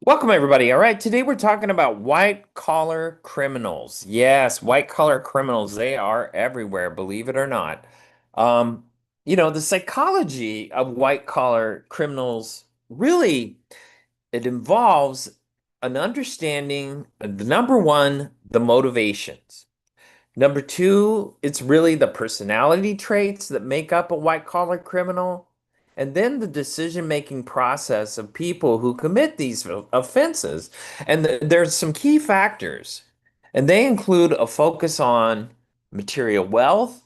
Welcome, everybody. All right, today we're talking about white collar criminals. Yes, white collar criminals, they are everywhere, believe it or not. Um, the psychology of white collar criminals really it involves an understanding of the number one, the motivations. Number two, it's really the personality traits that make up a white collar criminal. And then the decision-making process of people who commit these offenses. And there's some key factors, and they include a focus on material wealth,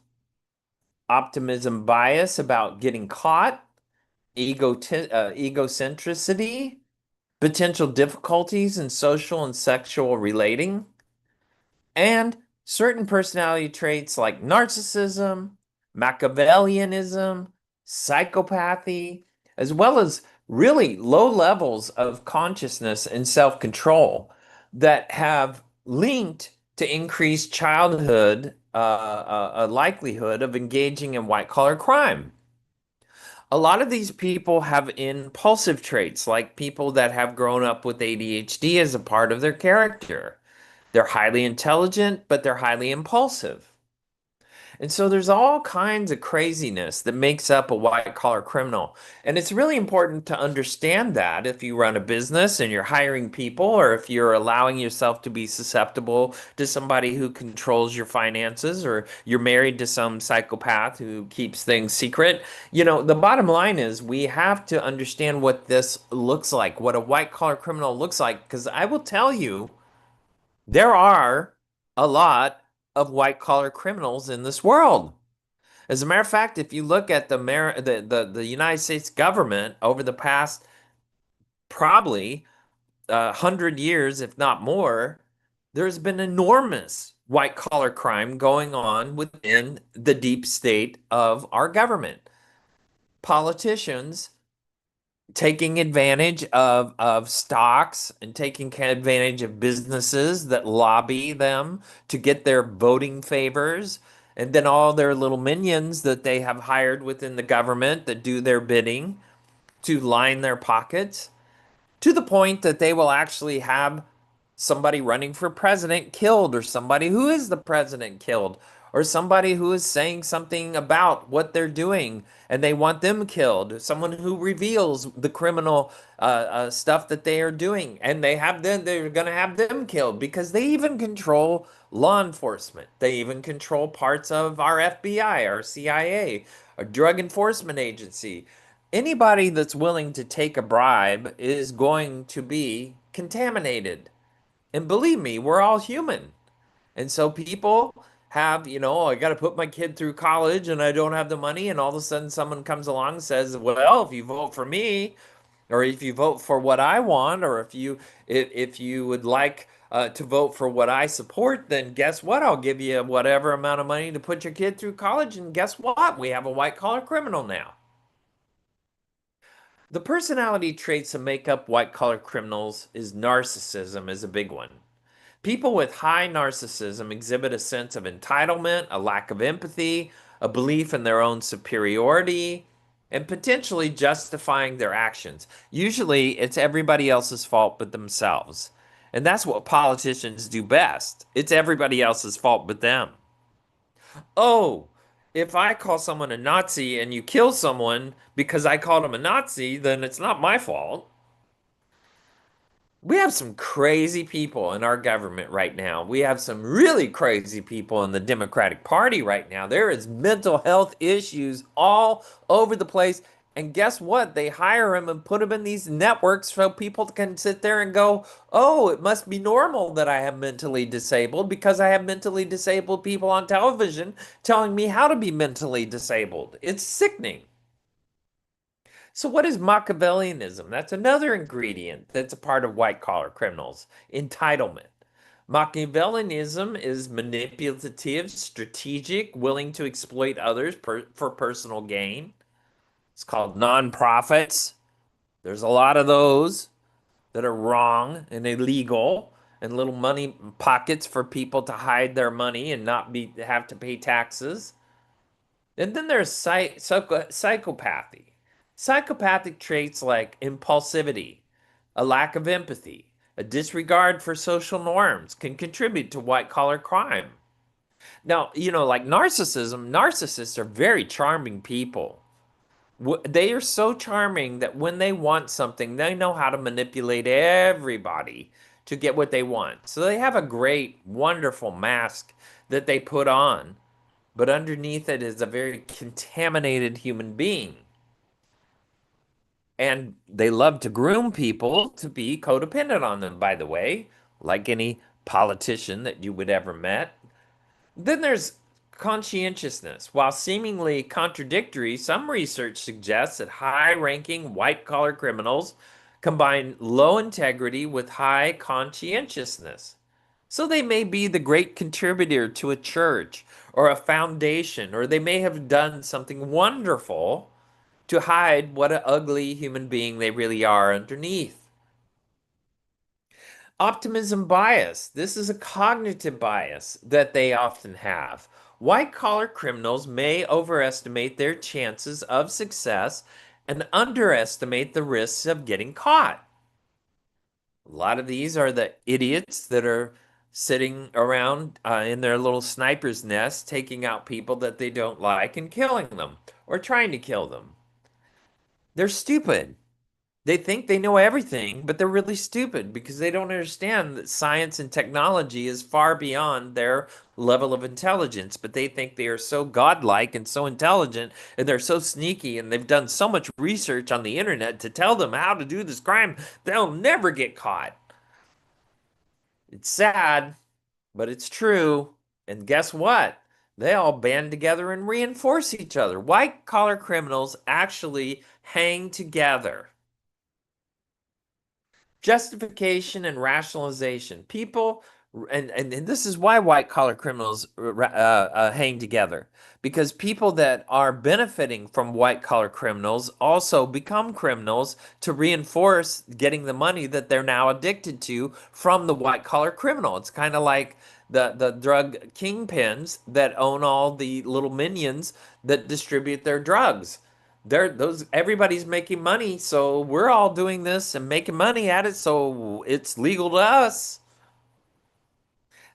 optimism bias about getting caught, egocentricity, potential difficulties in social and sexual relating, and certain personality traits like narcissism, Machiavellianism, psychopathy, as well as really low levels of consciousness and self-control that have linked to increased childhood a likelihood of engaging in white-collar crime. A lot of these people have impulsive traits, like people that have grown up with ADHD as a part of their character. They're highly intelligent, but they're highly impulsive. And so there's all kinds of craziness that makes up a white collar criminal. And it's really important to understand that if you run a business and you're hiring people, or if you're allowing yourself to be susceptible to somebody who controls your finances, or you're married to some psychopath who keeps things secret. The bottom line is we have to understand what this looks like, what a white collar criminal looks like, because I will tell you, there are a lot of white collar criminals in this world. As a matter of fact, if you look at the United States government over the past probably 100 years, if not more, there's been enormous white collar crime going on within the deep state of our government. Politicians taking advantage of stocks and taking advantage of businesses that lobby them to get their voting favors, and then all their little minions that they have hired within the government that do their bidding to line their pockets, to the point that they will actually have somebody running for president killed, or somebody who is the president killed, or somebody who is saying something about what they're doing and they want them killed, someone who reveals the criminal stuff that they are doing, and they're going to have them killed because they even control law enforcement. They even control parts of our FBI, our CIA, our Drug Enforcement Agency. Anybody that's willing to take a bribe is going to be contaminated. And believe me, we're all human. And so people have, oh, I got to put my kid through college and I don't have the money. And all of a sudden someone comes along and says, well, if you vote for me, or if you vote for what I want, or if you would like to vote for what I support, then guess what? I'll give you whatever amount of money to put your kid through college. And guess what? We have a white collar criminal now. The personality traits that make up white collar criminals is narcissism is a big one. People with high narcissism exhibit a sense of entitlement, a lack of empathy, a belief in their own superiority, and potentially justifying their actions. Usually, it's everybody else's fault but themselves. And that's what politicians do best. It's everybody else's fault but them. Oh, if I call someone a Nazi and you kill someone because I called him a Nazi, then it's not my fault. We have some crazy people in our government right now. We have some really crazy people in the Democratic Party right now. There is mental health issues all over the place. And guess what? They hire them and put them in these networks so people can sit there and go, oh, it must be normal that I have mentally disabled because I have mentally disabled people on television telling me how to be mentally disabled. It's sickening. So, what is Machiavellianism? That's another ingredient that's a part of white collar criminals entitlement. Machiavellianism is manipulative, strategic, willing to exploit others for personal gain. It's called nonprofits. There's a lot of those that are wrong and illegal, and little money pockets for people to hide their money and not be have to pay taxes. And then there's psychopathy. Psychopathic traits like impulsivity, A lack of empathy, a disregard for social norms can contribute to white collar crime. Now, like narcissists are very charming people. They are so charming that when they want something, they know how to manipulate everybody to get what they want. So they have a great, wonderful mask that they put on, but underneath it is a very contaminated human being. And they love to groom people to be codependent on them, by the way, like any politician that you would ever met. Then there's conscientiousness. While seemingly contradictory, some research suggests that high ranking white collar criminals combine low integrity with high conscientiousness. So they may be the great contributor to a church or a foundation, or they may have done something wonderful to hide what an ugly human being they really are underneath. Optimism bias. This is a cognitive bias that they often have. White collar criminals may overestimate their chances of success and underestimate the risks of getting caught. A lot of these are the idiots that are sitting around in their little sniper's nest, taking out people that they don't like and killing them or trying to kill them. They're stupid. They think they know everything, but they're really stupid because they don't understand that science and technology is far beyond their level of intelligence. But they think they are so godlike and so intelligent, and they're so sneaky, and they've done so much research on the internet to tell them how to do this crime, they'll never get caught. It's sad, but it's true. And guess what? They all band together and reinforce each other. White collar criminals actually hang together. Justification and rationalization. People, and this is why white collar criminals hang together, because people that are benefiting from white collar criminals also become criminals to reinforce getting the money that they're now addicted to from the white collar criminal. It's kind of like the drug kingpins that own all the little minions that distribute their drugs. Those everybody's making money, so we're all doing this and making money at it, so it's legal to us.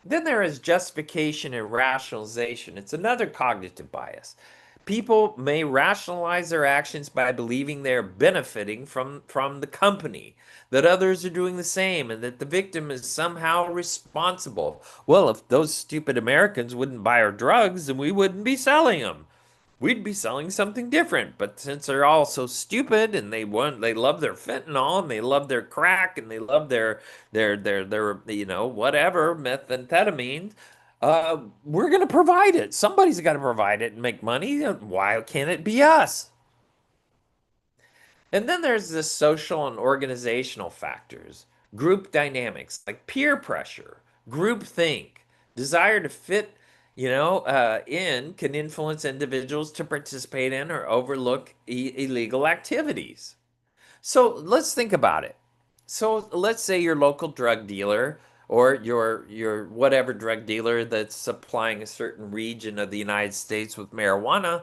Then there is justification and rationalization. It's another cognitive bias. People may rationalize their actions by believing they're benefiting from the company, that others are doing the same, and that the victim is somehow responsible. Well, if those stupid Americans wouldn't buy our drugs, then we wouldn't be selling them. We'd be selling something different. But since they're all so stupid and they love their fentanyl and they love their crack and they love their whatever methamphetamine, we're gonna provide it. Somebody's got to provide it and make money. Why can't it be us? And then there's the social and organizational factors, group dynamics like peer pressure, group think, desire to fit, in can influence individuals to participate in or overlook illegal activities. So let's think about it. So let's say your local drug dealer or your whatever drug dealer that's supplying a certain region of the United States with marijuana.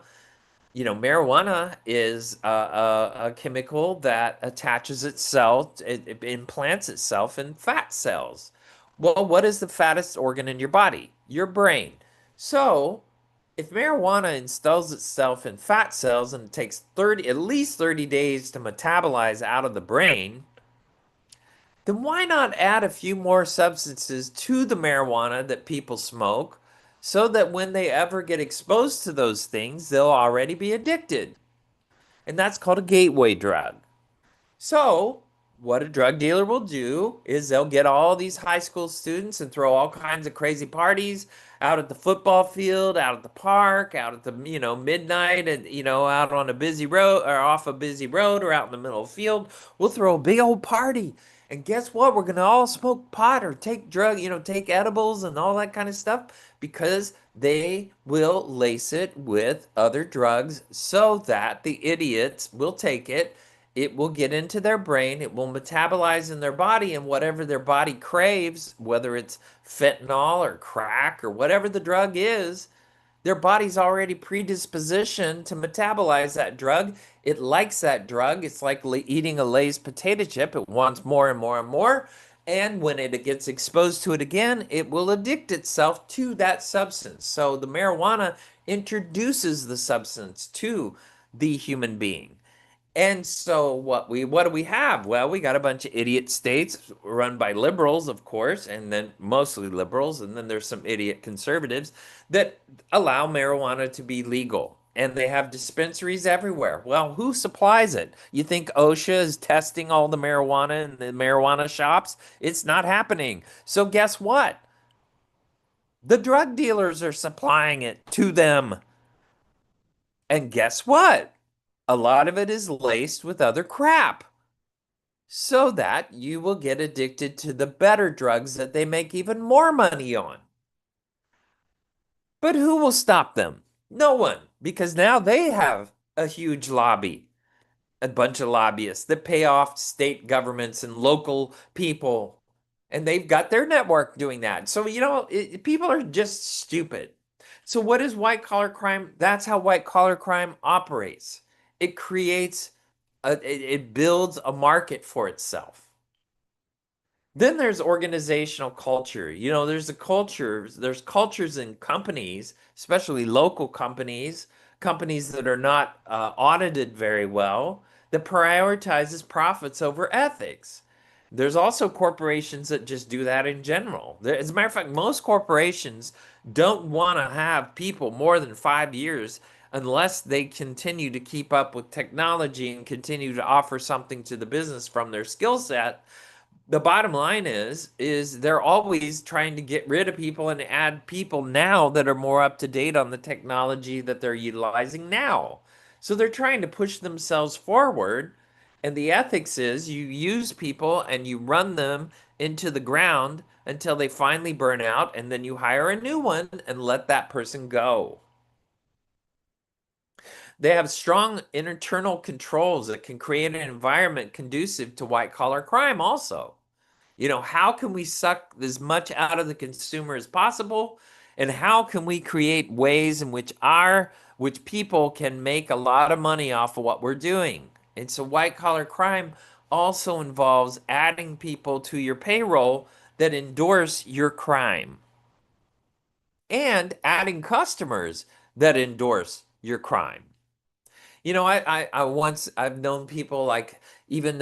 Marijuana is a chemical that attaches itself, it implants itself in fat cells. Well, what is the fattest organ in your body? Your brain. So, if marijuana installs itself in fat cells and it takes at least 30 days to metabolize out of the brain, then why not add a few more substances to the marijuana that people smoke so that when they ever get exposed to those things, they'll already be addicted? And that's called a gateway drug. So, what a drug dealer will do is they'll get all these high school students and throw all kinds of crazy parties out at the football field, out at the park, out at the, midnight and, out on a busy road or off a busy road or out in the middle of the field. We'll throw a big old party. And guess what? We're going to all smoke pot or take edibles and all that kind of stuff because they will lace it with other drugs so that the idiots will take it, it will get into their brain, it will metabolize in their body, and whatever their body craves, whether it's fentanyl or crack or whatever the drug is, Their body's already predispositioned to metabolize that drug. It likes that drug. It's like eating a Lay's potato chip. It wants more and more and more. And when it gets exposed to it again, it will addict itself to that substance. So the marijuana introduces the substance to the human being. And so what do we have? Well, we got a bunch of idiot states run by liberals, of course, and then mostly liberals, and then there's some idiot conservatives that allow marijuana to be legal. And they have dispensaries everywhere. Well, who supplies it? You think OSHA is testing all the marijuana in the marijuana shops? It's not happening. So guess what? The drug dealers are supplying it to them. And guess what? A lot of it is laced with other crap so that you will get addicted to the better drugs that they make even more money on. But who will stop them? No one, because now they have a huge lobby, a bunch of lobbyists that pay off state governments and local people, and they've got their network doing that. So, people are just stupid. So, what is white collar crime? That's how white collar crime operates. It creates it builds a market for itself. Then there's organizational culture. There's cultures in companies, especially local companies, companies that are not audited very well, that prioritizes profits over ethics. There's also corporations that just do that in general. As a matter of fact, most corporations don't want to have people more than 5 years unless they continue to keep up with technology and continue to offer something to the business from their skill set. The bottom line is they're always trying to get rid of people and add people now that are more up to date on the technology that they're utilizing now. So they're trying to push themselves forward. And the ethics is you use people and you run them into the ground until they finally burn out, and then you hire a new one and let that person go. They have strong internal controls that can create an environment conducive to white collar crime also. How can we suck as much out of the consumer as possible? And how can we create ways in which people can make a lot of money off of what we're doing? And so white collar crime also involves adding people to your payroll that endorse your crime and adding customers that endorse your crime. I've known people like even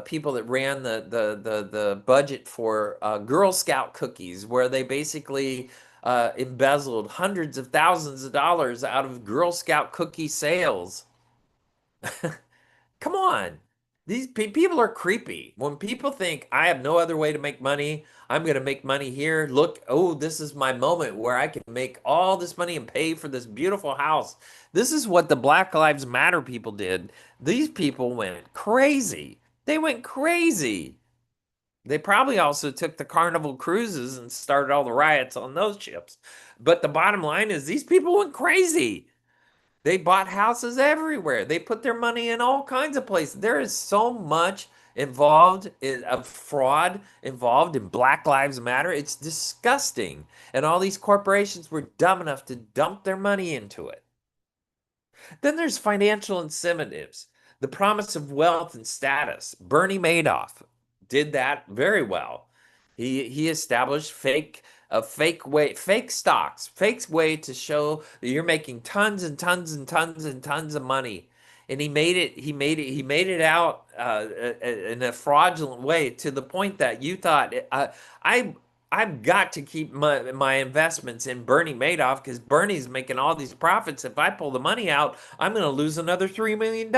people that ran the budget for Girl Scout cookies, where they basically embezzled hundreds of thousands of dollars out of Girl Scout cookie sales. Come on. These people are creepy. When people think I have no other way to make money, I'm going to make money here. Look, oh, this is my moment where I can make all this money and pay for this beautiful house. This is what the Black Lives Matter people did. These people went crazy. They went crazy. They probably also took the Carnival cruises and started all the riots on those ships. But the bottom line is these people went crazy. They bought houses everywhere. They put their money in all kinds of places. There is so much involved in of fraud involved in Black Lives Matter. It's disgusting. And all these corporations were dumb enough to dump their money into it. Then there's financial incentives, the promise of wealth and status. Bernie Madoff did that very well. He established fake stocks, fake way to show that you're making tons and tons and tons and tons of money. And he made it out in a fraudulent way to the point that you thought, I I've got to keep my investments in Bernie Madoff because Bernie's making all these profits. If I pull the money out, I'm going to lose another $3 million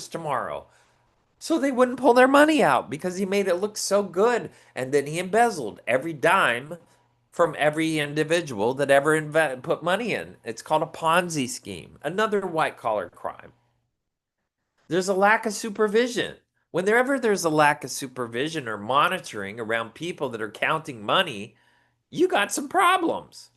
tomorrow. So they wouldn't pull their money out because he made it look so good. And then he embezzled every dime from every individual that ever put money in. It's called a Ponzi scheme, another white collar crime. There's a lack of supervision. Whenever there's a lack of supervision or monitoring around people that are counting money, you got some problems.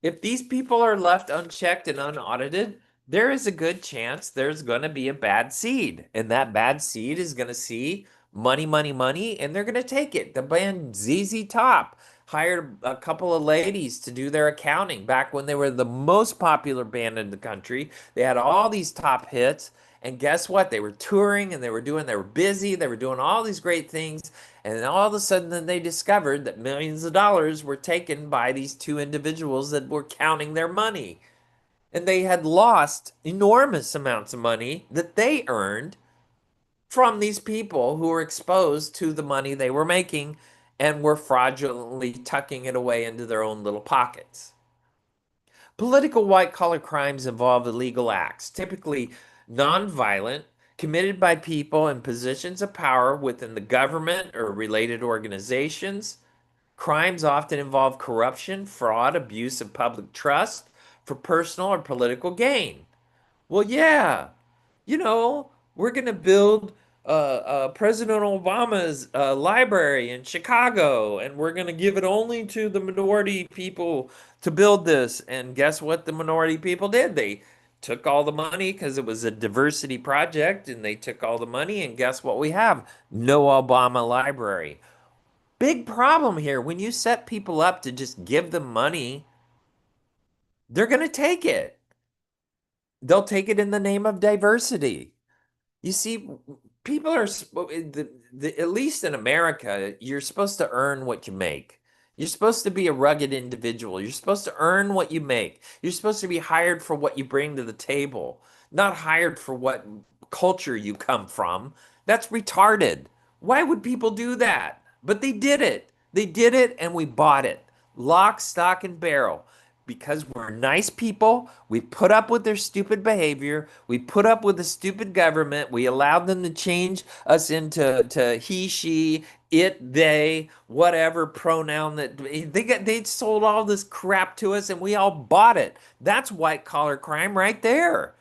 If these people are left unchecked and unaudited, there is a good chance there's going to be a bad seed. And that bad seed is going to see money, money, money, and they're going to take it. The band ZZ Top hired a couple of ladies to do their accounting back when they were the most popular band in the country. They had all these top hits. And guess what? They were touring and they were busy, they were doing all these great things. And then all of a sudden, then they discovered that millions of dollars were taken by these two individuals that were counting their money. And they had lost enormous amounts of money that they earned from these people who were exposed to the money they were making and were fraudulently tucking it away into their own little pockets. Political white collar crimes involve illegal acts, typically nonviolent, committed by people in positions of power within the government or related organizations. Crimes often involve corruption, fraud, abuse of public trust for personal or political gain. Well, yeah, we're going to build President Obama's library in Chicago, and we're going to give it only to the minority people to build this. And guess what the minority people did? They took all the money because it was a diversity project, and they took all the money, and guess what we have? No Obama library. Big problem here. When you set people up to just give them money, they're going to take it. They'll take it in the name of diversity. You see, people are at least in America, you're supposed to earn what you make. You're supposed to be a rugged individual. You're supposed to earn what you make. You're supposed to be hired for what you bring to the table, not hired for what culture you come from. That's retarded. Why would people do that? But they did it. They did it and we bought it. Lock, stock, and barrel because we're nice people. We put up with their stupid behavior. We put up with the stupid government. We allowed them to change us into he, she, it, they, whatever pronoun that they sold all this crap to us and we all bought it. That's white collar crime right there.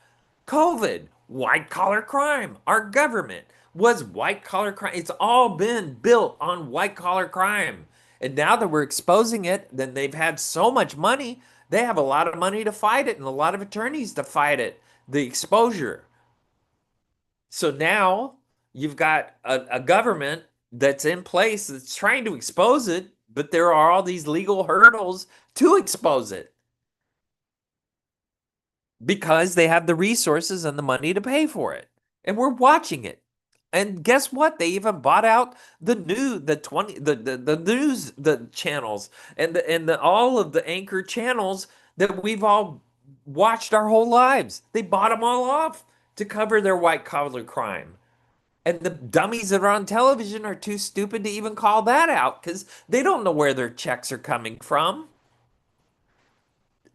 COVID, white collar crime. Our government was white collar crime. It's all been built on white collar crime. And now that we're exposing it, then they've had so much money, they have a lot of money to fight it and a lot of attorneys to fight it, the exposure. So now you've got a government that's in place that's trying to expose it, but there are all these legal hurdles to expose it because they have the resources and the money to pay for it. And we're watching it. And guess what? They even bought out the new the 20 the news the channels and all of the anchor channels that we've all watched our whole lives. They bought them all off to cover their white collar crime. And the dummies that are on television are too stupid to even call that out because they don't know where their checks are coming from.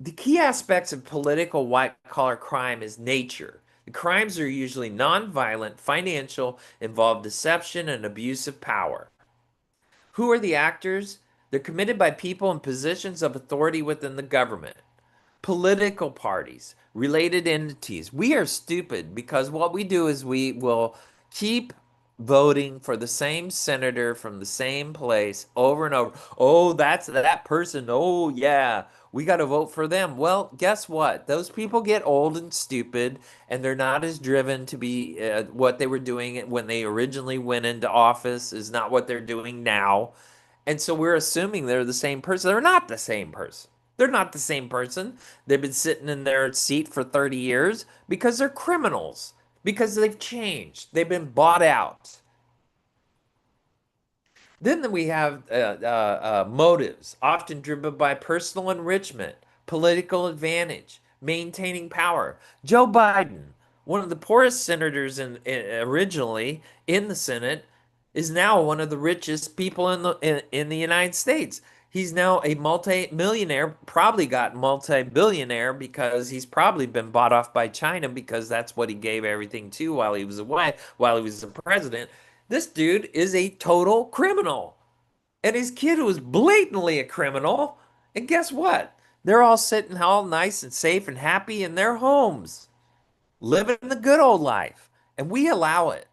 The key aspects of political white collar crime is nature. The crimes are usually nonviolent, financial, involve deception and abuse of power. Who are the actors? They're committed by people in positions of authority within the government, political parties, related entities. We are stupid because what we do is we will keep voting for the same senator from the same place over and over. Oh, that's that person. Oh, yeah, we got to vote for them. Well, guess what? Those people get old and stupid, and they're not as driven to be what they were doing when they originally went into office, is not what they're doing now. And so we're assuming they're the same person. They're not the same person. They're not the same person. They've been sitting in their seat for 30 years because they're criminals, because they've changed. They've been bought out. Then we have motives, often driven by personal enrichment, political advantage, maintaining power. Joe Biden, one of the poorest senators originally in the Senate, is now one of the richest people in the United States. He's now a multi-millionaire, probably got multi-billionaire because he's probably been bought off by China because that's what he gave everything to while he was away, while he was the president. This dude is a total criminal. And his kid was blatantly a criminal. And guess what? They're all sitting all nice and safe and happy in their homes, living the good old life. And we allow it.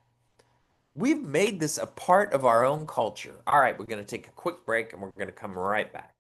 We've made this a part of our own culture. All right, we're going to take a quick break and we're going to come right back.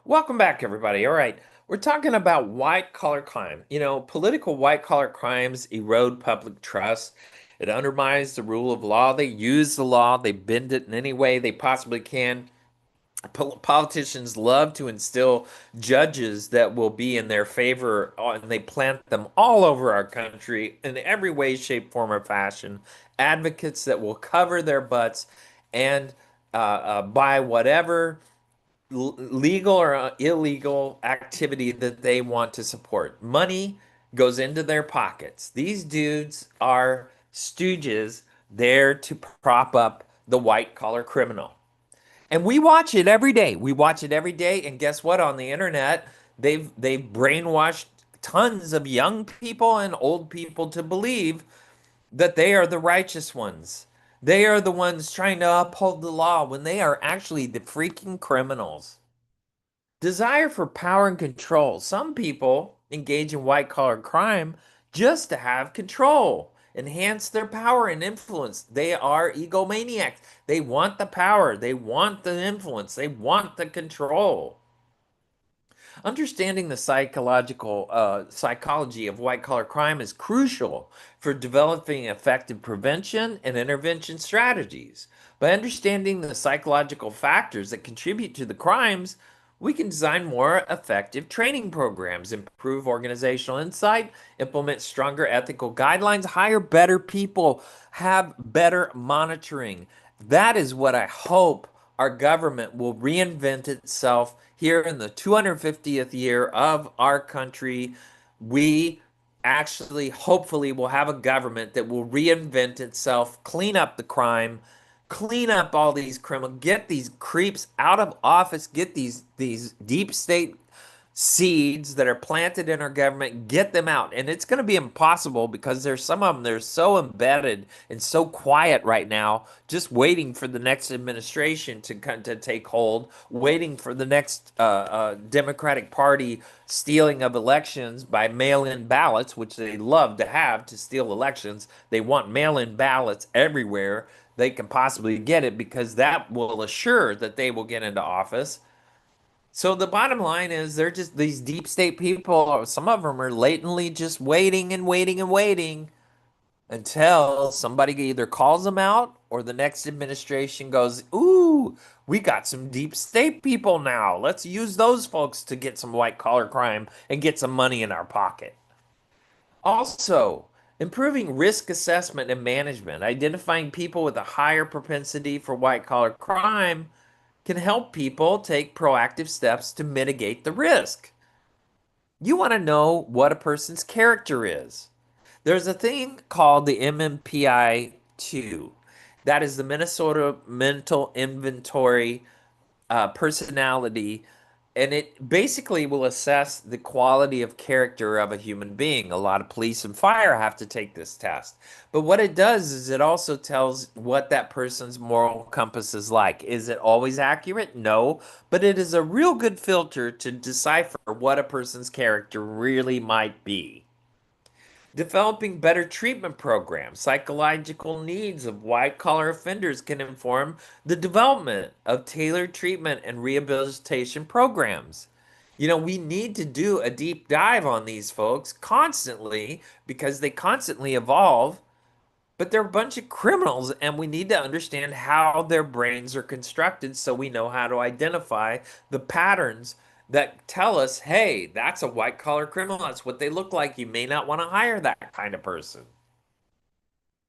Welcome back, everybody. All right, we're talking about white collar crime. Political white collar crimes erode public trust. It undermines the rule of law. They use the law, they bend it in any way they possibly can. Politicians love to instill judges that will be in their favor, and they plant them all over our country in every way, shape, form, or fashion. Advocates that will cover their butts and buy whatever legal or illegal activity that they want to support. Money goes into their pockets. These dudes are stooges there to prop up the white collar criminal. And we watch it every day. We watch it every day. And guess what? On the internet, they've brainwashed tons of young people and old people to believe that they are the righteous ones. They are the ones trying to uphold the law when they are actually the freaking criminals. Desire for power and control. Some people engage in white collar crime just to have control, enhance their power and influence. They are egomaniacs. They want the power, they want the influence, they want the control. Understanding the psychology of white collar crime is crucial for developing effective prevention and intervention strategies. By understanding the psychological factors that contribute to the crimes, we can design more effective training programs, improve organizational insight, implement stronger ethical guidelines, hire better people, have better monitoring. That is what I hope our government will reinvent itself here in the 250th year of our country. We actually, hopefully, will have a government that will reinvent itself, clean up the crime, clean up all these criminals, get these creeps out of office, get these deep state seeds that are planted in our government, get them out. And it's going to be impossible because there's some of them they're so embedded and so quiet right now, just waiting for the next administration to take hold, waiting for the next Democratic Party stealing of elections by mail-in ballots, which they love to have to steal elections. They want mail-in ballots everywhere they can possibly get it because that will assure that they will get into office. So the bottom line is they're just these deep state people, some of them are latently just waiting and waiting and waiting until somebody either calls them out or the next administration goes, "Ooh, we got some deep state people now. Let's use those folks to get some white collar crime and get some money in our pocket." Also, improving risk assessment and management, identifying people with a higher propensity for white collar crime can help people take proactive steps to mitigate the risk. You want to know what a person's character is. There's a thing called the MMPI 2. That is the Minnesota Mental Inventory personality, and it basically will assess the quality of character of a human being. A lot of police and fire have to take this test. But what it does is it also tells what that person's moral compass is like. Is it always accurate? No, but it is a real good filter to decipher what a person's character really might be. Developing better treatment programs, psychological needs of white collar offenders can inform the development of tailored treatment and rehabilitation programs. We need to do a deep dive on these folks constantly because they constantly evolve, but they're a bunch of criminals and we need to understand how their brains are constructed so we know how to identify the patterns that tell us, hey, that's a white collar criminal. That's what they look like. You may not want to hire that kind of person.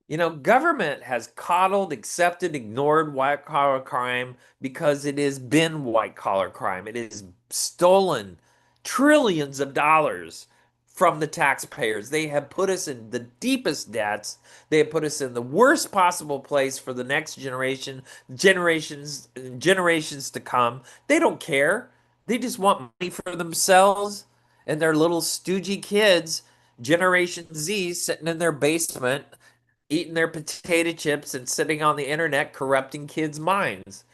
Government has coddled, accepted, ignored white collar crime because it has been white collar crime. It has stolen trillions of dollars from the taxpayers. They have put us in the deepest debts. They have put us in the worst possible place for the next generations to come. They don't care. They just want money for themselves and their little stoogey kids, Generation Z, sitting in their basement eating their potato chips and sitting on the internet corrupting kids' minds.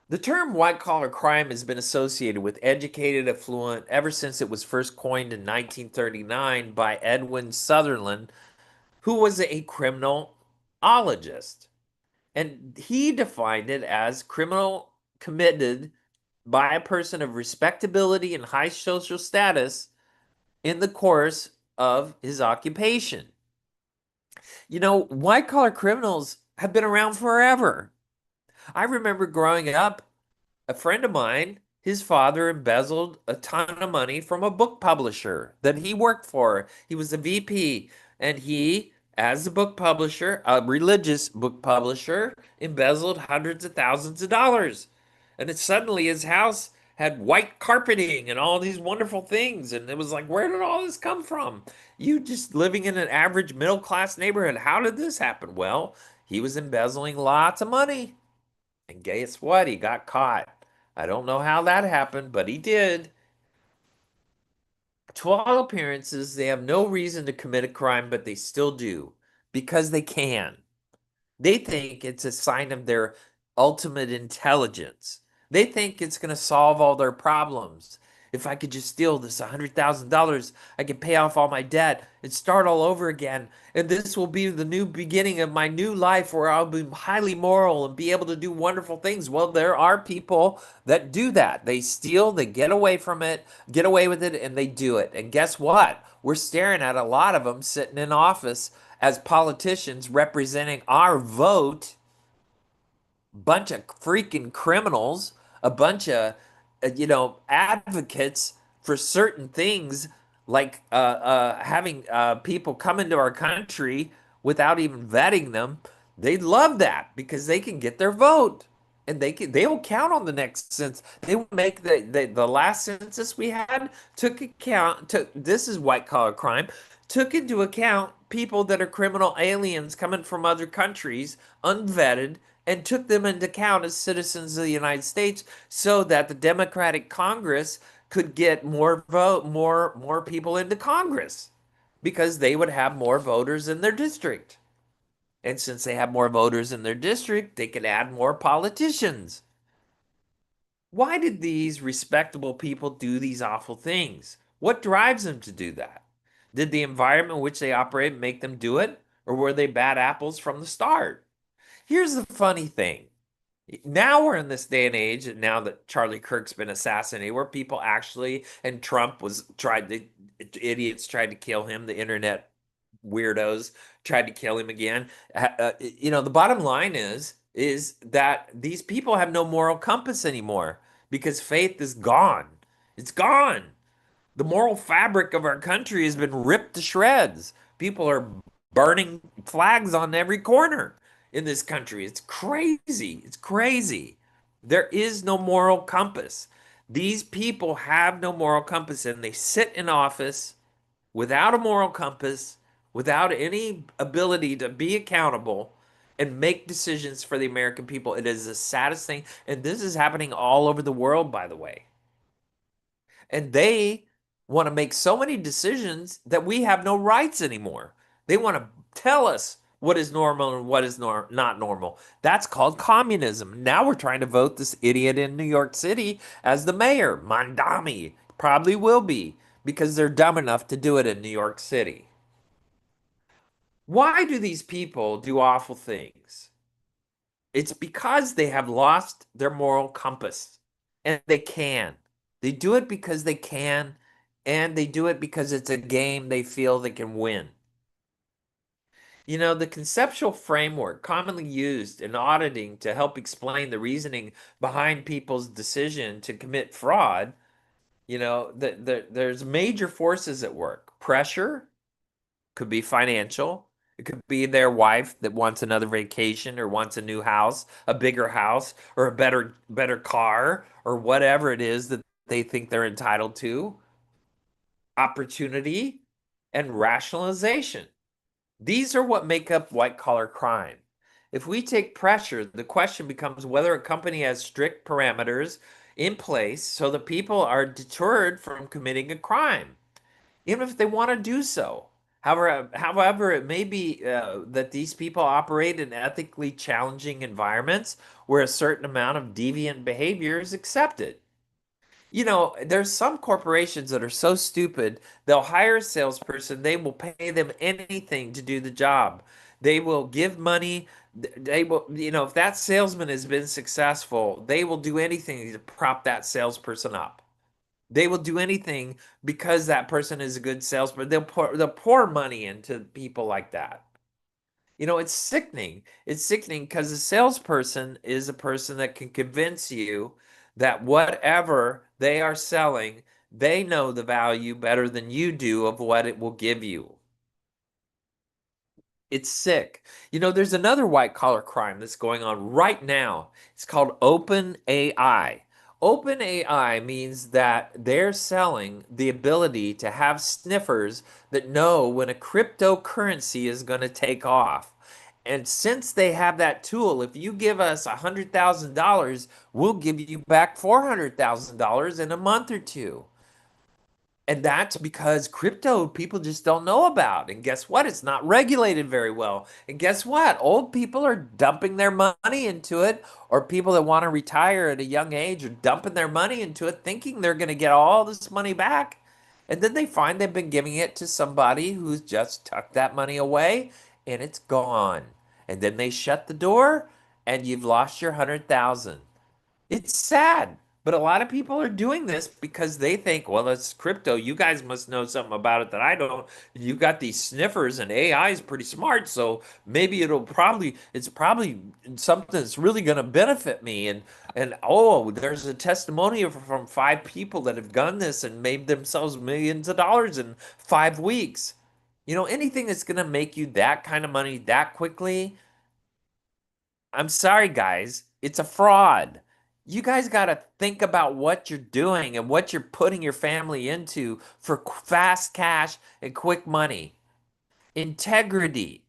The term white collar crime has been associated with educated affluent ever since it was first coined in 1939 by Edwin Sutherland, who was a criminologist. And he defined it as criminal committed by a person of respectability and high social status in the course of his occupation. White collar criminals have been around forever. I remember growing up, a friend of mine, his father embezzled a ton of money from a book publisher that he worked for. He was a VP, and he, as a book publisher, a religious book publisher, embezzled hundreds of thousands of dollars. And suddenly his house had white carpeting and all these wonderful things. And it was like, where did all this come from? You just living in an average middle class neighborhood. How did this happen? Well, he was embezzling lots of money. And guess what? He got caught. I don't know how that happened, but he did. To all appearances, they have no reason to commit a crime, but they still do because they can. They think it's a sign of their ultimate intelligence. They think it's going to solve all their problems. If I could just steal this $100,000, I could pay off all my debt and start all over again. And this will be the new beginning of my new life where I'll be highly moral and be able to do wonderful things. Well, there are people that do that. They steal, they get away from it, get away with it, and they do it. And guess what? We're staring at a lot of them sitting in office as politicians representing our vote, bunch of freaking criminals, a bunch of advocates for certain things like having people come into our country without even vetting them. They love that because they can get their vote. And they will count on the next census. They will make the last census we had took this is white collar crime, took into account people that are criminal aliens coming from other countries, unvetted, and took them into account as citizens of the United States so that the Democratic Congress could get more people into Congress because they would have more voters in their district. And since they have more voters in their district, they could add more politicians. Why did these respectable people do these awful things? What drives them to do that? Did the environment in which they operate make them do it? Or were they bad apples from the start? Here's the funny thing. Now we're in this day and age, now that Charlie Kirk's been assassinated, where people actually, and Trump idiots tried to kill him, the internet weirdos tried to kill him again. The bottom line is that these people have no moral compass anymore because faith is gone. It's gone. The moral fabric of our country has been ripped to shreds. People are burning flags on every corner in this country. It's crazy. It's crazy. There is no moral compass. These people have no moral compass and they sit in office without a moral compass, without any ability to be accountable and make decisions for the American people. It is the saddest thing. And this is happening all over the world, by the way. And they want to make so many decisions that we have no rights anymore. They want to tell us what is normal and what is not normal. That's called communism. Now we're trying to vote this idiot in New York City as the mayor, Mandami. Probably will be because they're dumb enough to do it in New York City. Why do these people do awful things? It's because they have lost their moral compass and they can. They do it because they can, and they do it because it's a game they feel they can win. The conceptual framework commonly used in auditing to help explain the reasoning behind people's decision to commit fraud, there's major forces at work. Pressure could be financial. It could be their wife that wants another vacation or wants a new house, a bigger house, or a better car, or whatever it is that they think they're entitled to. Opportunity and rationalization. These are what make up white collar crime. If we take pressure, the question becomes whether a company has strict parameters in place so that people are deterred from committing a crime, even if they want to do so. However, it may be that these people operate in ethically challenging environments where a certain amount of deviant behavior is accepted. There's some corporations that are so stupid, they'll hire a salesperson, they will pay them anything to do the job. They will give money They will, if that salesman has been successful, they will do anything to prop that salesperson up. They will do anything because that person is a good salesperson. They'll pour money into people like that. It's sickening. It's sickening because a salesperson is a person that can convince you that whatever they are selling, they know the value better than you do of what it will give you. It's sick. There's another white collar crime that's going on right now. It's called open AI. Open AI means that they're selling the ability to have sniffers that know when a cryptocurrency is going to take off. And since they have that tool, if you give us $100,000, we'll give you back $400,000 in a month or two. And that's because crypto people just don't know about. And guess what? It's not regulated very well. And guess what? Old people are dumping their money into it, or people that want to retire at a young age are dumping their money into it, thinking they're going to get all this money back. And then they find they've been giving it to somebody who's just tucked that money away and it's gone. And then they shut the door and you've lost your 100,000. It's sad, but a lot of people are doing this because they think, well, it's crypto. You guys must know something about it that I don't. You got these sniffers and AI is pretty smart, so maybe it's probably something that's really going to benefit me. And oh, there's a testimonial from five people that have done this and made themselves millions of dollars in 5 weeks. Anything that's going to make you that kind of money that quickly, I'm sorry, guys. It's a fraud. You guys got to think about what you're doing and what you're putting your family into for fast cash and quick money. Integrity.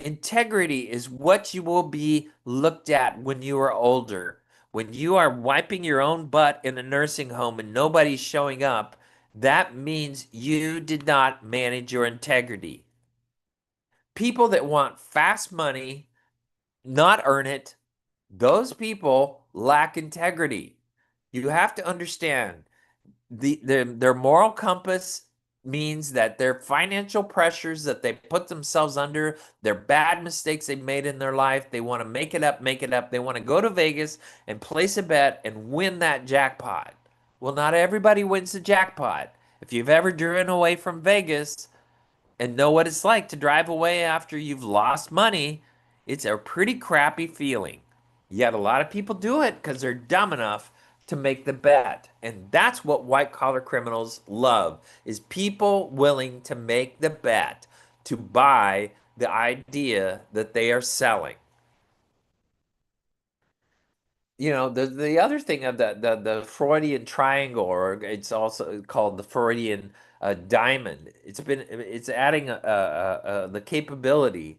Integrity is what you will be looked at when you are older. When you are wiping your own butt in a nursing home and nobody's showing up, that means you did not manage your integrity. People that want fast money, not earn it, those people lack integrity. You have to understand their moral compass means that their financial pressures that they put themselves under, their bad mistakes they made in their life, they want to make it up, make it up. They want to go to Vegas and place a bet and win that jackpot. Well, not everybody wins the jackpot. If you've ever driven away from Vegas, and know what it's like to drive away after you've lost money, it's a pretty crappy feeling. Yet a lot of people do it because they're dumb enough to make the bet. And that's what white collar criminals love is people willing to make the bet to buy the idea that they are selling. The other thing of the Freudian triangle, or it's also called the Freudian diamond. It's adding the capability.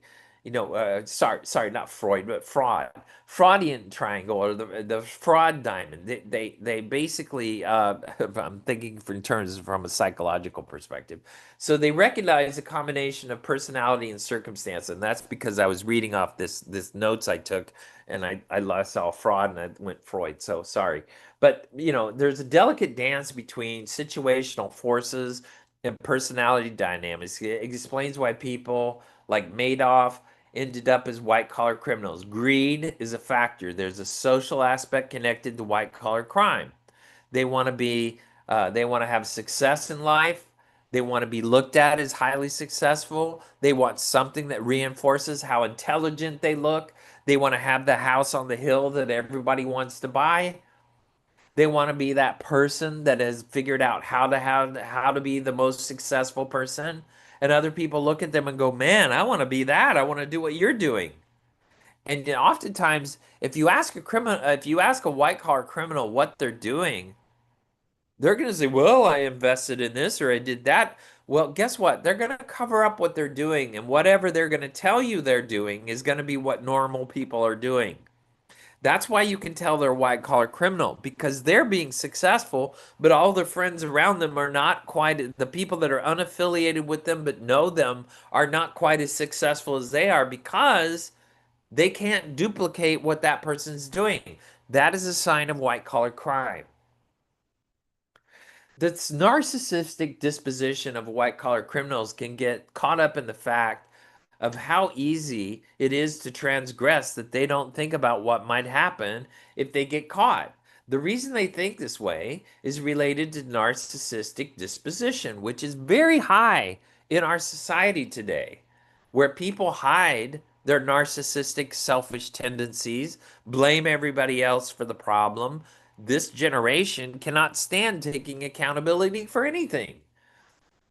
Sorry, not Freud, but fraud. Freudian triangle or the fraud diamond. They basically. I'm thinking in terms from a psychological perspective. So they recognize a combination of personality and circumstance, and that's because I was reading off this notes I took and I saw fraud and I went Freud. So sorry. But there's a delicate dance between situational forces and personality dynamics. It explains why people like Madoff ended up as white collar criminals. Greed is a factor. There's a social aspect connected to white collar crime. They want to have success in life. They want to be looked at as highly successful. They want something that reinforces how intelligent they look. They want to have the house on the hill that everybody wants to buy. They want to be that person that has figured out how to be the most successful person. And other people look at them and go, "Man, I want to be that. I want to do what you're doing." And oftentimes, if you ask a white collar criminal what they're doing, they're going to say, well, I invested in this or I did that. Well, guess what? They're going to cover up what they're doing, and whatever they're going to tell you they're doing is going to be what normal people are doing. That's why you can tell they're white collar criminal because they're being successful, but all their friends around them are not quite, the people that are unaffiliated with them but know them are not quite as successful as they are because they can't duplicate what that person's doing. That is a sign of white collar crime. This narcissistic disposition of white collar criminals can get caught up in the fact of how easy it is to transgress that they don't think about what might happen if they get caught. The reason they think this way is related to narcissistic disposition, which is very high in our society today, where people hide their narcissistic, selfish tendencies, blame everybody else for the problem. This generation cannot stand taking accountability for anything.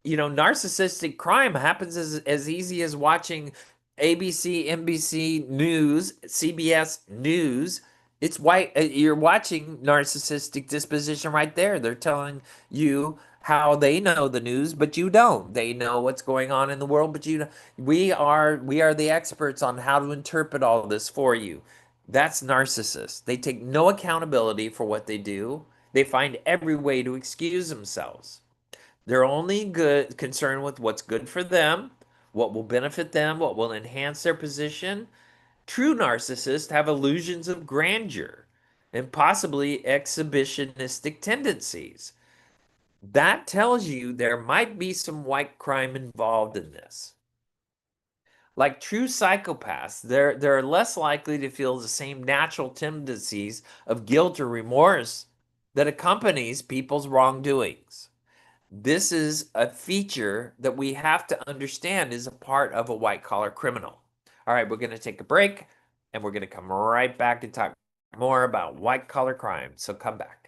Narcissistic crime happens as easy as watching ABC, NBC News, CBS News. It's why you're watching narcissistic disposition right there. They're telling you how they know the news, but you don't. They know what's going on in the world, but you don't. We are the experts on how to interpret all this for you. That's narcissists. They take no accountability for what they do. They find every way to excuse themselves. They're only good concerned with what's good for them, what will benefit them, what will enhance their position. True narcissists have illusions of grandeur and possibly exhibitionistic tendencies. That tells you there might be some white crime involved in this. Like true psychopaths, they're less likely to feel the same natural tendencies of guilt or remorse that accompanies people's wrongdoings. This is a feature that we have to understand is a part of a white collar criminal. All right, we're going to take a break and we're going to come right back and talk more about white collar crime. So come back.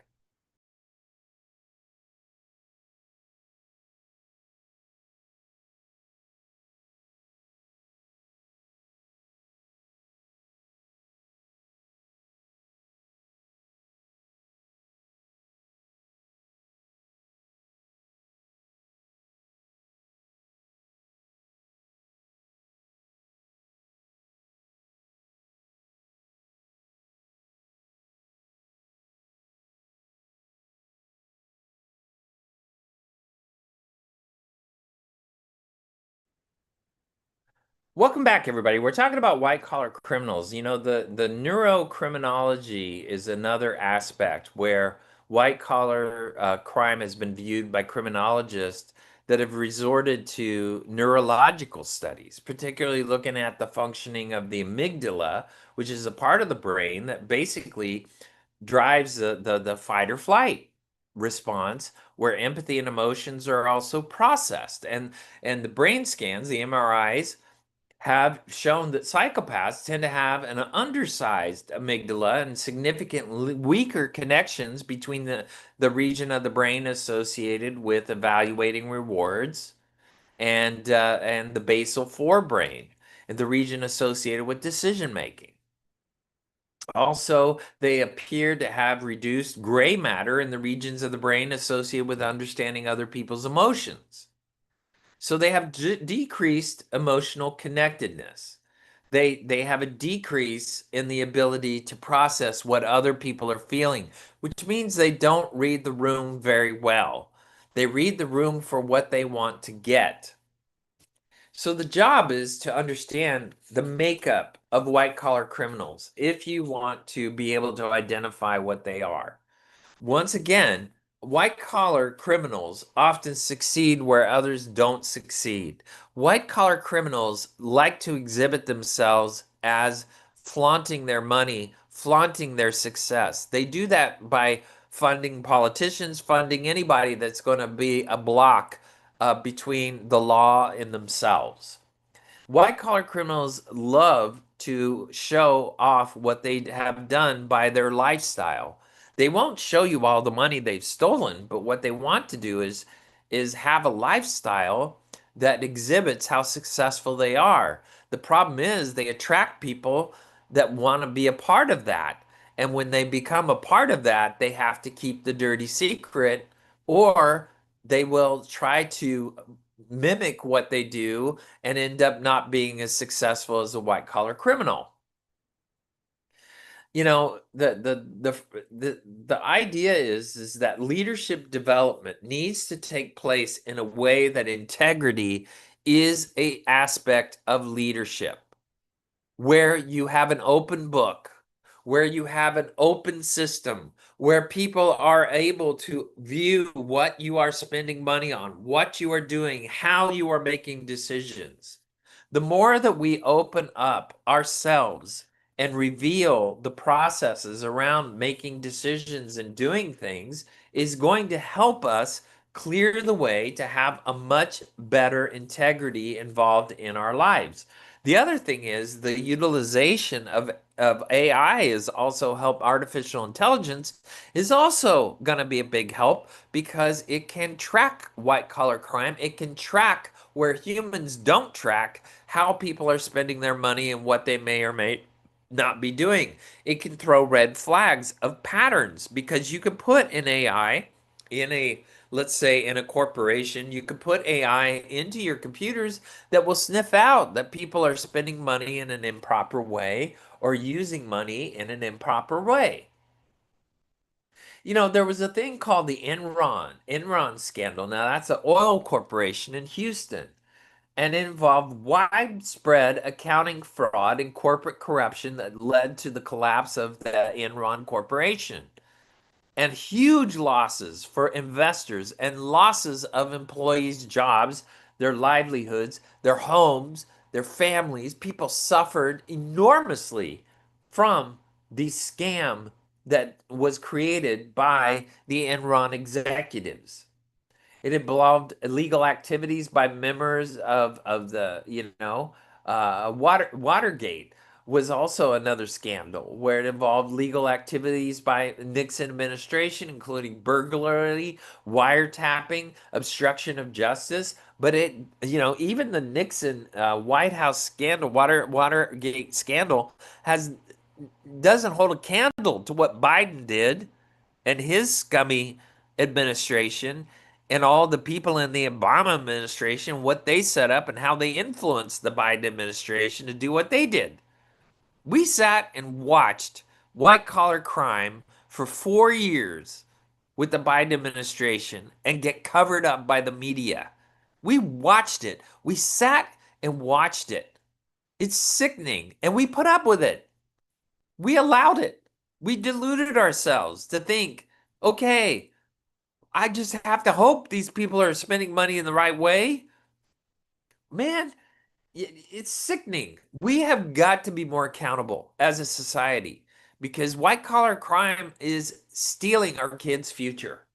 Welcome back, everybody. We're talking about white collar criminals. The neurocriminology is another aspect where white collar crime has been viewed by criminologists that have resorted to neurological studies, particularly looking at the functioning of the amygdala, which is a part of the brain that basically drives the fight or flight response, where empathy and emotions are also processed. And the brain scans, the MRIs, have shown that psychopaths tend to have an undersized amygdala and significantly weaker connections between the region of the brain associated with evaluating rewards and the basal forebrain and the region associated with decision making. Also, they appear to have reduced gray matter in the regions of the brain associated with understanding other people's emotions. So they have decreased emotional connectedness. They have a decrease in the ability to process what other people are feeling, which means they don't read the room very well. They read the room for what they want to get. So the job is to understand the makeup of white collar criminals if you want to be able to identify what they are. Once again, white collar criminals often succeed where others don't succeed. White collar criminals like to exhibit themselves as flaunting their money, flaunting their success. They do that by funding politicians, funding anybody that's going to be a block between the law and themselves. White collar criminals love to show off what they have done by their lifestyle. They won't show you all the money they've stolen, but what they want to do is have a lifestyle that exhibits how successful they are. The problem is they attract people that want to be a part of that. And when they become a part of that, they have to keep the dirty secret, or they will try to mimic what they do and end up not being as successful as a white collar criminal. The idea is that leadership development needs to take place in a way that integrity is a aspect of leadership, where you have an open book, where you have an open system, where people are able to view what you are spending money on, what you are doing, how you are making decisions. The more that we open up ourselves and reveal the processes around making decisions and doing things is going to help us clear the way to have a much better integrity involved in our lives. The other thing is the utilization of AI is also help artificial intelligence is also going to be a big help because it can track white collar crime. It can track where humans don't track how people are spending their money and what they may or may not be doing. It can throw red flags of patterns because you could put an AI in a, let's say, in a corporation, you could put AI into your computers that will sniff out that people are spending money in an improper way or using money in an improper way. There was a thing called the Enron scandal. Now, that's an oil corporation in Houston, and it involved widespread accounting fraud and corporate corruption that led to the collapse of the Enron Corporation and huge losses for investors and losses of employees' jobs, their livelihoods, their homes, their families. People suffered enormously from the scam that was created by the Enron executives. It involved illegal activities by members of the, Watergate was also another scandal where it involved legal activities by Nixon administration, including burglary, wiretapping, obstruction of justice. But even the Nixon White House scandal, Watergate scandal, has doesn't hold a candle to what Biden did and his scummy administration and all the people in the Obama administration, what they set up and how they influenced the Biden administration to do what they did. We sat and watched white collar crime for 4 years with the Biden administration and get covered up by the media. We watched it. We sat and watched it. It's sickening. And we put up with it. We allowed it. We deluded ourselves to think, okay, I just have to hope these people are spending money in the right way. Man, it's sickening. We have got to be more accountable as a society because white collar crime is stealing our kids' future.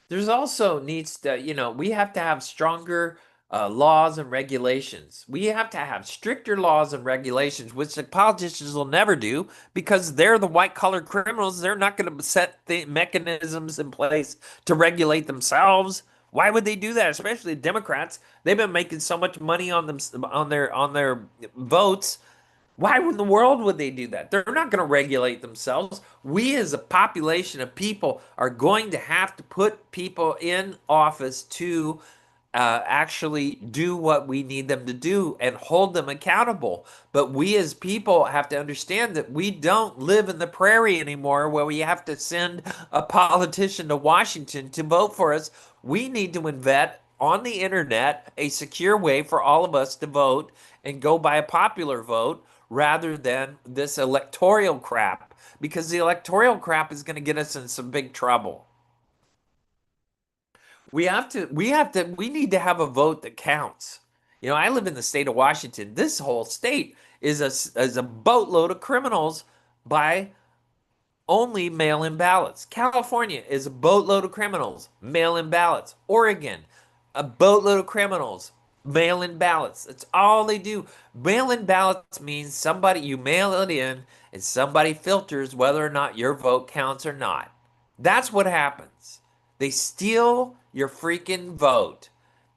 There's also needs to, we have to have stronger laws and regulations. We have to have stricter laws and regulations, which the politicians will never do because they're the white collar criminals. They're not going to set the mechanisms in place to regulate themselves. Why would they do that? Especially Democrats. They've been making so much money on them on their votes. Why in the world would they do that? They're not going to regulate themselves. We, as a population of people, are going to have to put people in office to actually do what we need them to do and hold them accountable. But we, as people, have to understand that we don't live in the prairie anymore where we have to send a politician to Washington to vote for us. We need to invent on the internet a secure way for all of us to vote and go by a popular vote rather than this electoral crap, because the electoral crap is going to get us in some big trouble. We need to have a vote that counts. I live in the state of Washington. This whole state is a boatload of criminals by only mail-in ballots. California is a boatload of criminals, mail-in ballots. Oregon, a boatload of criminals, mail-in ballots. That's all they do. Mail-in ballots means you mail it in and somebody filters whether or not your vote counts or not. That's what happens. They steal your freaking vote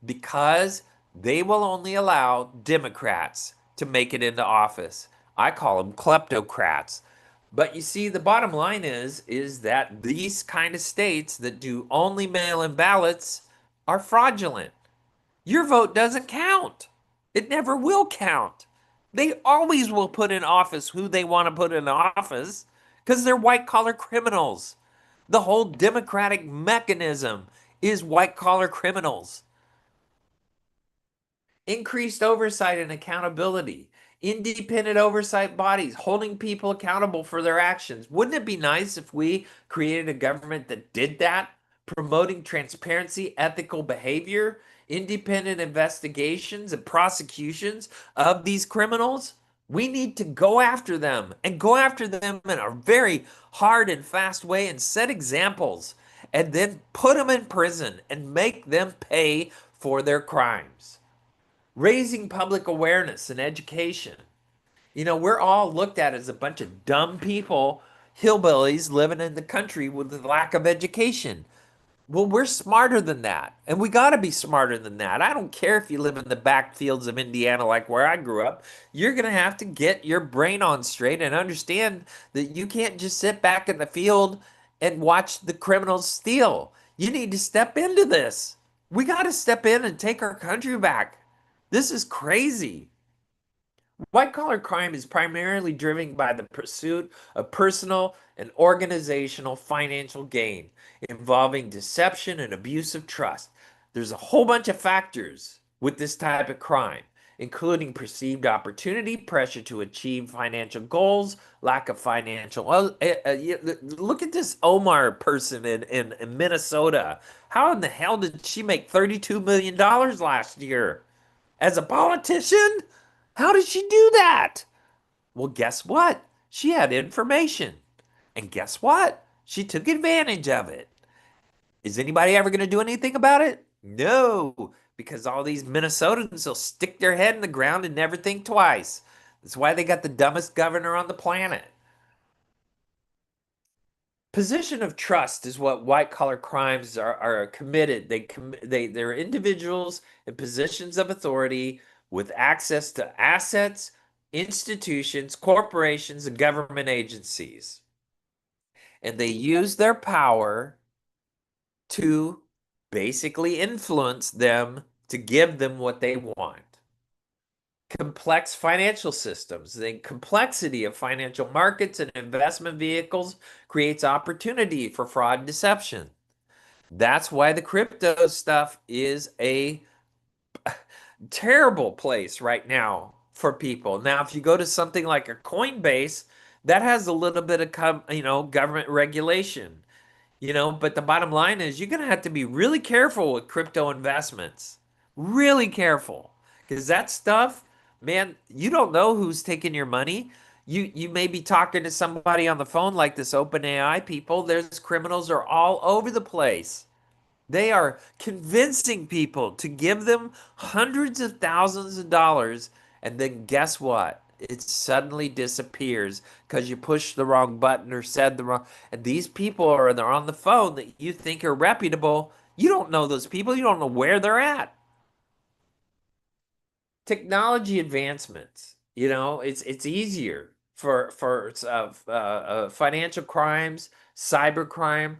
because they will only allow Democrats to make it into office. I call them kleptocrats. But you see, the bottom line is that these kind of states that do only mail-in ballots are fraudulent. Your vote doesn't count. It never will count. They always will put in office who they want to put in office because they're white collar criminals. The whole democratic mechanism is white collar criminals. Increased oversight and accountability, independent oversight bodies holding people accountable for their actions. Wouldn't it be nice if we created a government that did that, promoting transparency, ethical behavior independent investigations and prosecutions of these criminals. We need to go after them and go after them in a very hard and fast way and set examples and then put them in prison and make them pay for their crimes. Raising public awareness and education. We're all looked at as a bunch of dumb people, hillbillies living in the country with a lack of education. Well, we're smarter than that, and we got to be smarter than that. I don't care if you live in the backfields of Indiana, like where I grew up. You're going to have to get your brain on straight and understand that you can't just sit back in the field and watch the criminals steal. You need to step into this. We got to step in and take our country back. This is crazy. White collar crime is primarily driven by the pursuit of personal and organizational financial gain involving deception and abuse of trust. There's a whole bunch of factors with this type of crime, including perceived opportunity, pressure to achieve financial goals, lack of financial. Look at this Omar person in Minnesota. How in the hell did she make $32 million last year? As a politician? How did she do that? Well, guess what? She had information. And guess what? She took advantage of it. Is anybody ever going to do anything about it? No, because all these Minnesotans will stick their head in the ground and never think twice. That's why they got the dumbest governor on the planet. Position of trust is what white collar crimes are committed. They're individuals in positions of authority with access to assets, institutions, corporations, and government agencies. And they use their power to basically influence them to give them what they want. Complex financial systems. The complexity of financial markets and investment vehicles creates opportunity for fraud and deception. That's why the crypto stuff is a terrible place right now for people. Now, if you go to something like a Coinbase, that has a little bit of government regulation. But the bottom line is you're going to have to be really careful with crypto investments. Really careful. Because that stuff, man, you don't know who's taking your money. You may be talking to somebody on the phone like this OpenAI people. There's criminals are all over the place. They are convincing people to give them hundreds of thousands of dollars, and then guess what? It suddenly disappears because you pushed the wrong button or said the wrong. And these people are they're on the phone that you think are reputable. You don't know those people. You don't know where they're at. Technology advancements. It's easier for financial crimes, cybercrime,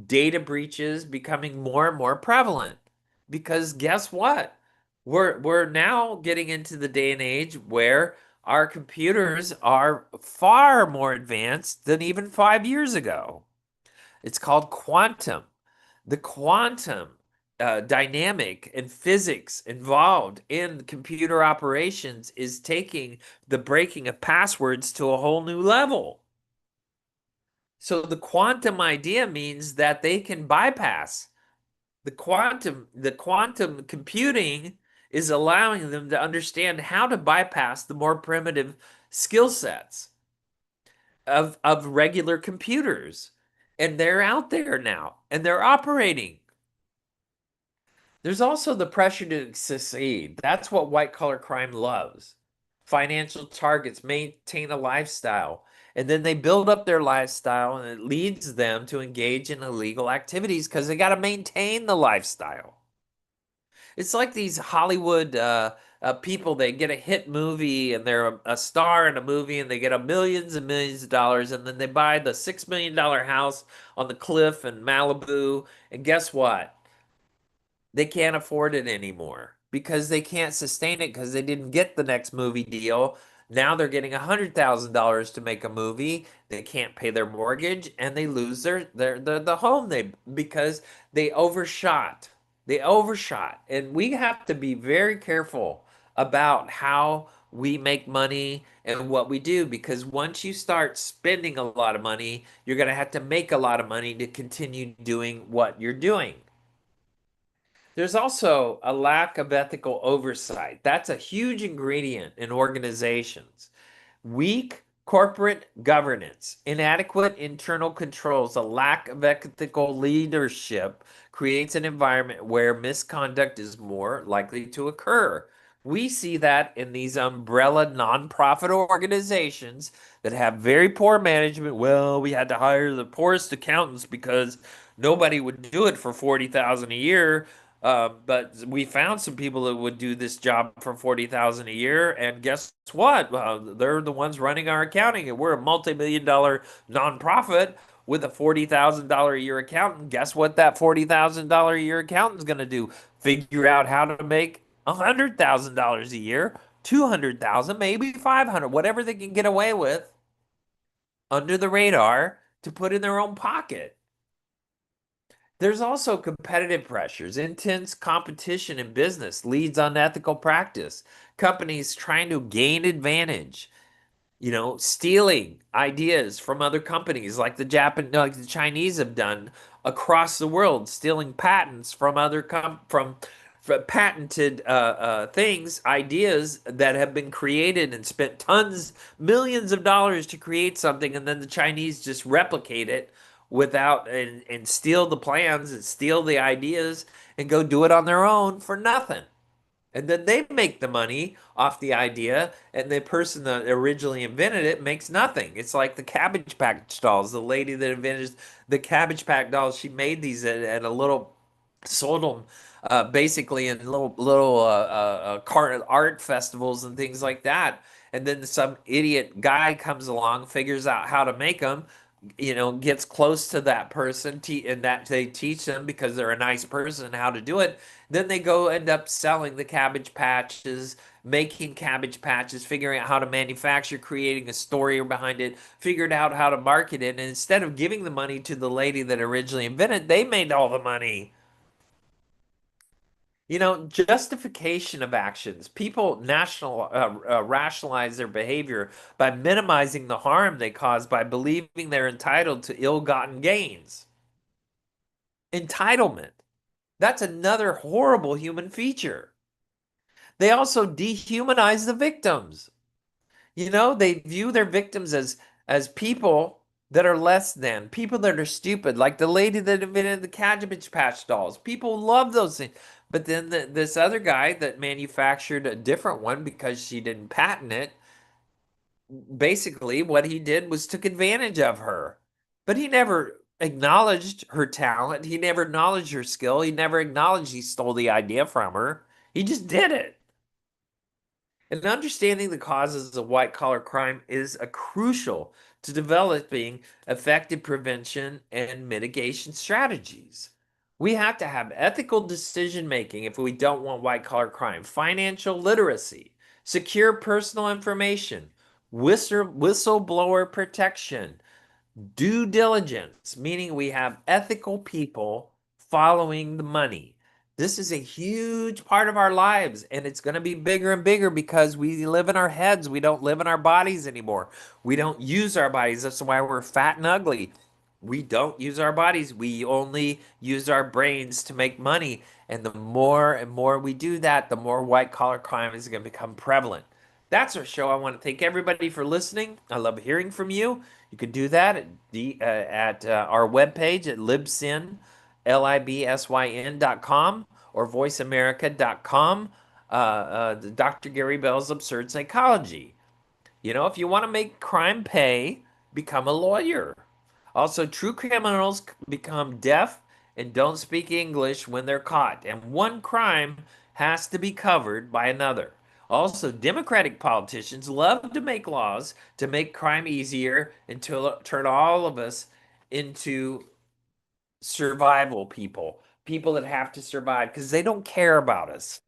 data breaches becoming more and more prevalent. Because guess what? We're now getting into the day and age where our computers are far more advanced than even 5 years ago. It's called quantum. The quantum dynamic and physics involved in computer operations is taking the breaking of passwords to a whole new level. So the quantum idea means that they can bypass the quantum computing is allowing them to understand how to bypass the more primitive skill sets of regular computers. And they're out there now and they're operating. There's also the pressure to succeed. That's what white collar crime loves. Financial targets maintain a lifestyle, and then they build up their lifestyle, and it leads them to engage in illegal activities because they got to maintain the lifestyle. It's like these Hollywood people, they get a hit movie and they're a star in a movie and they get a millions and millions of dollars and then they buy the $6 million house on the cliff in Malibu. And guess what? They can't afford it anymore because they can't sustain it because they didn't get the next movie deal. Now they're getting $100,000 to make a movie. They can't pay their mortgage and they lose the home because they overshot. They overshot. And we have to be very careful about how we make money and what we do because once you start spending a lot of money, you're going to have to make a lot of money to continue doing what you're doing. There's also a lack of ethical oversight. That's a huge ingredient in organizations. Weak corporate governance, inadequate internal controls, a lack of ethical leadership creates an environment where misconduct is more likely to occur. We see that in these umbrella nonprofit organizations that have very poor management. Well, we had to hire the poorest accountants because nobody would do it for 40,000 a year. But we found some people that would do this job for 40,000 a year, and guess what? They're the ones running our accounting, and we're a multi-million dollar nonprofit with a $40,000 a year accountant. Guess what that $40,000 a year accountant's going to do? Figure out how to make $100,000 a year, 200,000, maybe 500, whatever they can get away with under the radar to put in their own pocket. There's also competitive pressures. Intense competition in business leads unethical practice. Companies trying to gain advantage, stealing ideas from other companies like like the Chinese have done across the world, stealing patents from from patented things, ideas that have been created and spent tons, millions of dollars to create something, and then the Chinese just replicate it without and steal the plans and steal the ideas and go do it on their own for nothing. And then they make the money off the idea, and the person that originally invented it makes nothing. It's like the Cabbage Patch dolls. The lady that invented the Cabbage Patch dolls, she made these at a little, sold them basically in art festivals and things like that. And then some idiot guy comes along, figures out how to make them, gets close to that person, and that they teach them because they're a nice person how to do it. Then they go end up selling the Cabbage Patches, making Cabbage Patches, figuring out how to manufacture, creating a story behind it, figured out how to market it. And instead of giving the money to the lady that originally invented, they made all the money. Justification of actions. People rationalize their behavior by minimizing the harm they cause by believing they're entitled to ill-gotten gains. Entitlement. That's another horrible human feature. They also dehumanize the victims. They view their victims as people that are less than, people that are stupid, like the lady that invented the Cabbage Patch dolls. People love those things. But then this other guy that manufactured a different one because she didn't patent it, basically what he did was took advantage of her. But he never acknowledged her talent. He never acknowledged her skill. He never acknowledged he stole the idea from her. He just did it. And understanding the causes of white collar crime is a crucial to developing effective prevention and mitigation strategies. We have to have ethical decision making if we don't want white collar crime, financial literacy, secure personal information, whistleblower protection, due diligence, meaning we have ethical people following the money. This is a huge part of our lives, and it's going to be bigger and bigger because we live in our heads. We don't live in our bodies anymore. We don't use our bodies. That's why we're fat and ugly. We don't use our bodies. We only use our brains to make money. And the more and more we do that, the more white collar crime is going to become prevalent. That's our show. I want to thank everybody for listening. I love hearing from you. You can do that at our webpage at libsyn.com or voiceamerica.com. Dr. Gary Bell's Absurd Psychology. If you want to make crime pay, become a lawyer. Also, true criminals become deaf and don't speak English when they're caught, and one crime has to be covered by another. Also, Democratic politicians love to make laws to make crime easier and to turn all of us into survival people, people that have to survive because they don't care about us.